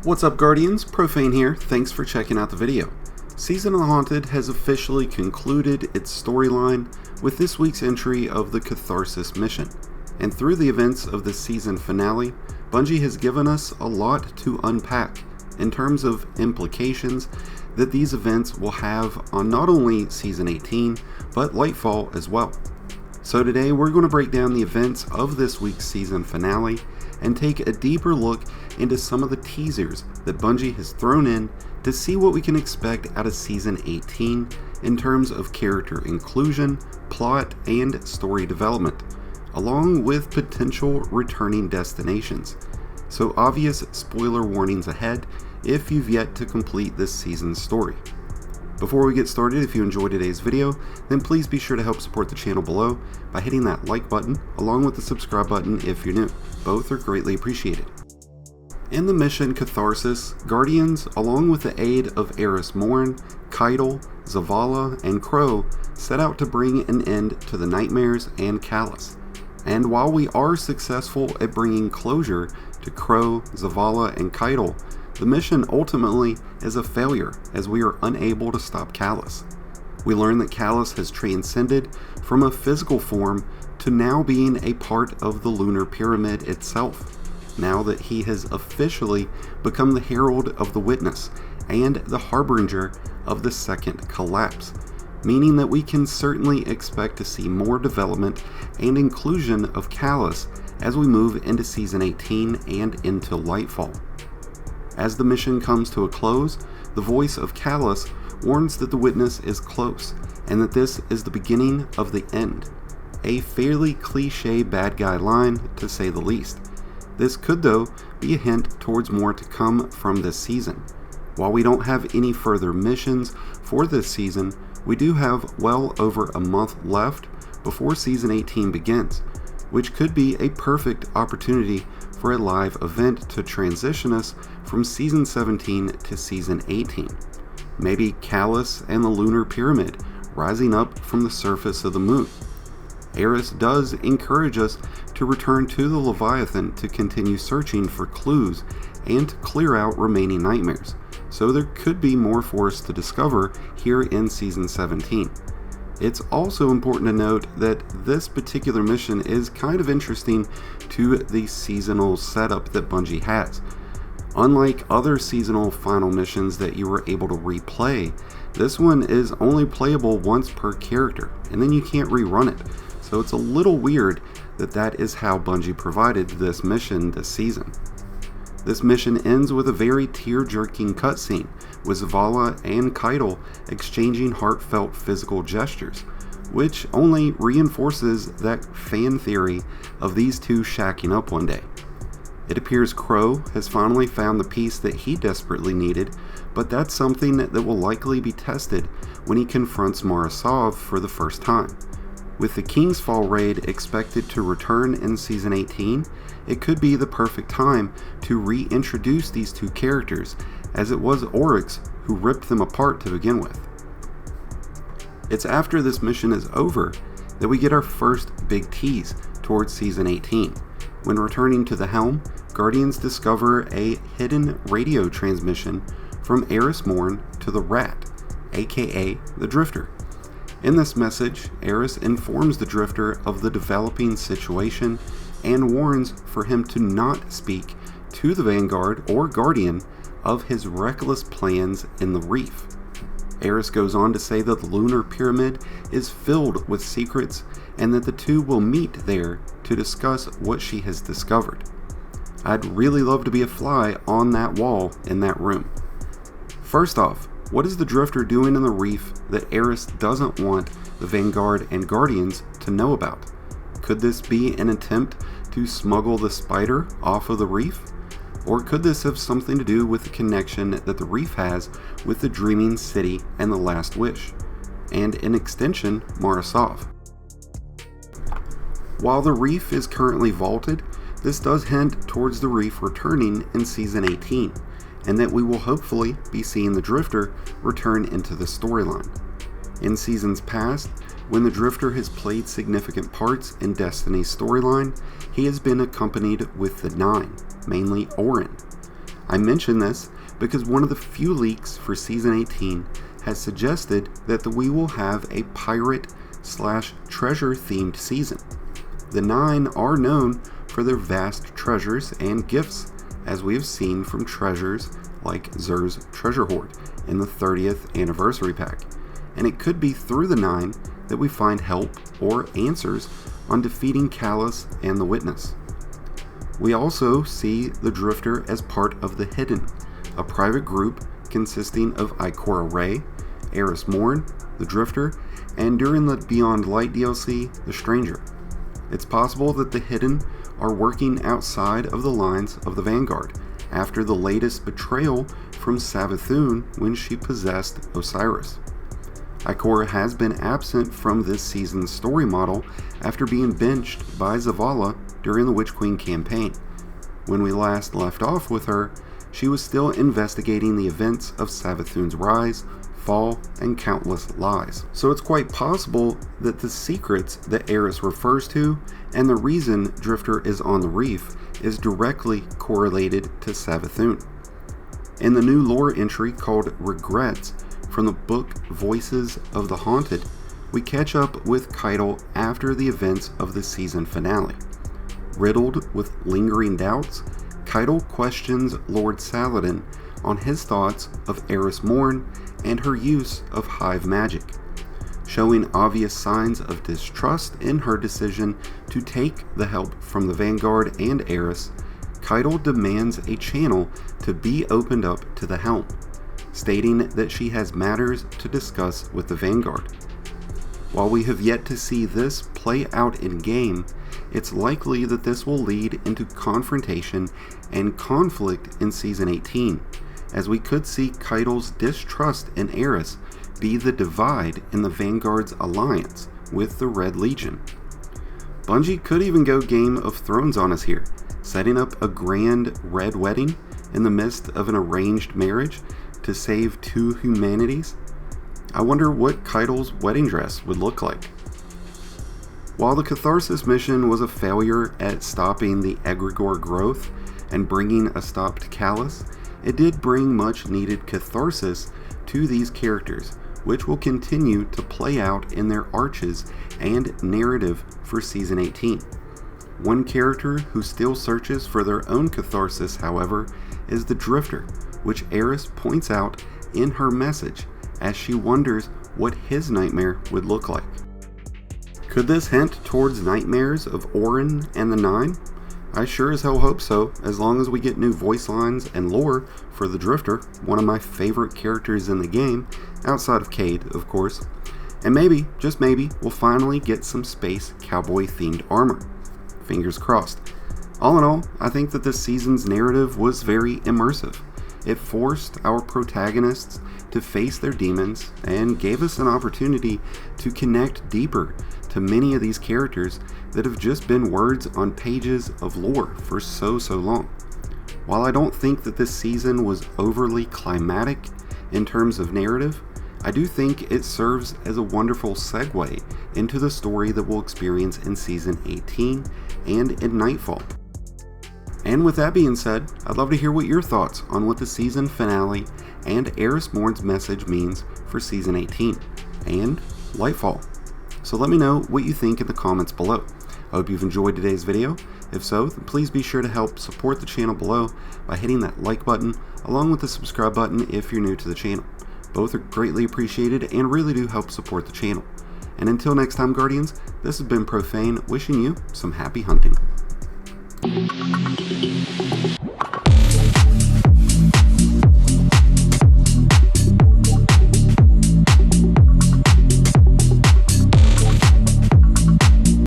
What's up, Guardians? Profane here. Thanks for checking out the video. Season of the Haunted has officially concluded its storyline with this week's entry of the Catharsis mission. And through the events of the season finale, Bungie has given us a lot to unpack in terms of implications that these events will have on not only Season 18, but Lightfall as well. So today we're going to break down the events of this week's season finale and take a deeper look into some of the teasers that Bungie has thrown in to see what we can expect out of Season 18 in terms of character inclusion, plot, and story development, along with potential returning destinations. So obvious spoiler warnings ahead if you've yet to complete this season's story. Before we get started, if you enjoyed today's video, then please be sure to help support the channel below by hitting that like button along with the subscribe button if you're new. Both are greatly appreciated. In the mission Catharsis, Guardians, along with the aid of Eris Morn, Keitel, Zavala, and Crow, set out to bring an end to the nightmares and Callus. And while we are successful at bringing closure to Crow, Zavala, and Keitel, the mission ultimately is a failure as we are unable to stop Callus. We learn that Callus has transcended from a physical form to now being a part of the lunar pyramid itself, now that he has officially become the herald of the witness and the harbinger of the second collapse, meaning that we can certainly expect to see more development and inclusion of Callus as we move into Season 18 and into Lightfall. As the mission comes to a close, the voice of Callus warns that the witness is close and that this is the beginning of the end. A fairly cliche bad guy line, to say the least. This could, though, be a hint towards more to come from this season. While we don't have any further missions for this season, we do have well over a month left before Season 18 begins, which could be a perfect opportunity for a live event to transition us from Season 17 to Season 18. Maybe Callus and the lunar pyramid rising up from the surface of the moon. Eris does encourage us to return to the Leviathan to continue searching for clues and to clear out remaining nightmares, so there could be more for us to discover here in Season 17. It's also important to note that this particular mission is kind of interesting to the seasonal setup that Bungie has. Unlike other seasonal final missions that you were able to replay, this one is only playable once per character, and then you can't rerun it. So it's a little weird that that is how Bungie provided this mission this season. This mission ends with a very tear-jerking cutscene, with Zavala and Keitel exchanging heartfelt physical gestures, which only reinforces that fan theory of these two shacking up one day. It appears Crow has finally found the peace that he desperately needed, but that's something that will likely be tested when he confronts Marasov for the first time. With the Kingsfall raid expected to return in Season 18, it could be the perfect time to reintroduce these two characters, as it was Oryx who ripped them apart to begin with. It's after this mission is over that we get our first big tease towards Season 18. When returning to the helm, Guardians discover a hidden radio transmission from Eris Morn to the Rat, aka the Drifter. In this message, Eris informs the Drifter of the developing situation and warns for him to not speak to the Vanguard or Guardian of his reckless plans in the reef. Eris goes on to say that the lunar pyramid is filled with secrets and that the two will meet there to discuss what she has discovered. I'd really love to be a fly on that wall in that room. First off, what is the Drifter doing in the reef that Eris doesn't want the Vanguard and Guardians to know about? Could this be an attempt to smuggle the spider off of the reef? Or could this have something to do with the connection that the reef has with the Dreaming City and the Last Wish, and in extension, Marasov? While the reef is currently vaulted, this does hint towards the reef returning in Season 18, and that we will hopefully be seeing the Drifter return into the storyline. In seasons past, when the Drifter has played significant parts in Destiny's storyline, he has been accompanied with the Nine, mainly Orin. I mention this because one of the few leaks for Season 18 has suggested that we will have a pirate/treasure themed season. The 9 are known for their vast treasures and gifts, as we have seen from treasures like Zur's treasure hoard in the 30th anniversary pack, and it could be through the 9 that we find help or answers on defeating Callus and the Witness. We also see the Drifter as part of the Hidden, a private group consisting of Ikora Rey, Eris Morn, the Drifter, and during the Beyond Light DLC, the Stranger. It's possible that the Hidden are working outside of the lines of the Vanguard after the latest betrayal from Savathun when she possessed Osiris. Ikora has been absent from this season's story model after being benched by Zavala during the Witch Queen campaign. When we last left off with her, she was still investigating the events of Savathun's rise, fall, and countless lies. So it's quite possible that the secrets that Eris refers to and the reason Drifter is on the reef is directly correlated to Savathun. In the new lore entry called Regrets from the book Voices of the Haunted, we catch up with Keitel after the events of the season finale. Riddled with lingering doubts, Keitel questions Lord Saladin on his thoughts of Eris Morn and her use of hive magic. Showing obvious signs of distrust in her decision to take the help from the Vanguard and Eris, Keitel demands a channel to be opened up to the helm, stating that she has matters to discuss with the Vanguard. While we have yet to see this play out in game, it's likely that this will lead into confrontation and conflict in Season 18, as we could see Keitel's distrust in Eris be the divide in the Vanguard's alliance with the Red Legion. Bungie could even go Game of Thrones on us here, setting up a grand red wedding in the midst of an arranged marriage to save two humanities. I wonder what Keitel's wedding dress would look like. While the Catharsis mission was a failure at stopping the egregore growth and bringing a stop to Callus, it did bring much needed catharsis to these characters, which will continue to play out in their arches and narrative for Season 18. One character who still searches for their own catharsis, however, is the Drifter, which Eris points out in her message as she wonders what his nightmare would look like. Could this hint towards nightmares of Orin and the Nine? I sure as hell hope so, as long as we get new voice lines and lore for the Drifter, one of my favorite characters in the game, outside of Cade, of course. And maybe, just maybe, we'll finally get some space cowboy themed armor. Fingers crossed. All in all, I think that this season's narrative was very immersive. It forced our protagonists to face their demons and gave us an opportunity to connect deeper to many of these characters that have just been words on pages of lore for so long. While I don't think that this season was overly climatic in terms of narrative, I do think it serves as a wonderful segue into the story that we'll experience in Season 18 and in Nightfall. And with that being said, I'd love to hear what your thoughts on what the season finale and Eris Morn's message means for Season 18 and Lightfall. So let me know what you think in the comments below. I hope you've enjoyed today's video. If so, then please be sure to help support the channel below by hitting that like button along with the subscribe button if you're new to the channel. Both are greatly appreciated and really do help support the channel. And until next time, Guardians, this has been Profane wishing you some happy hunting.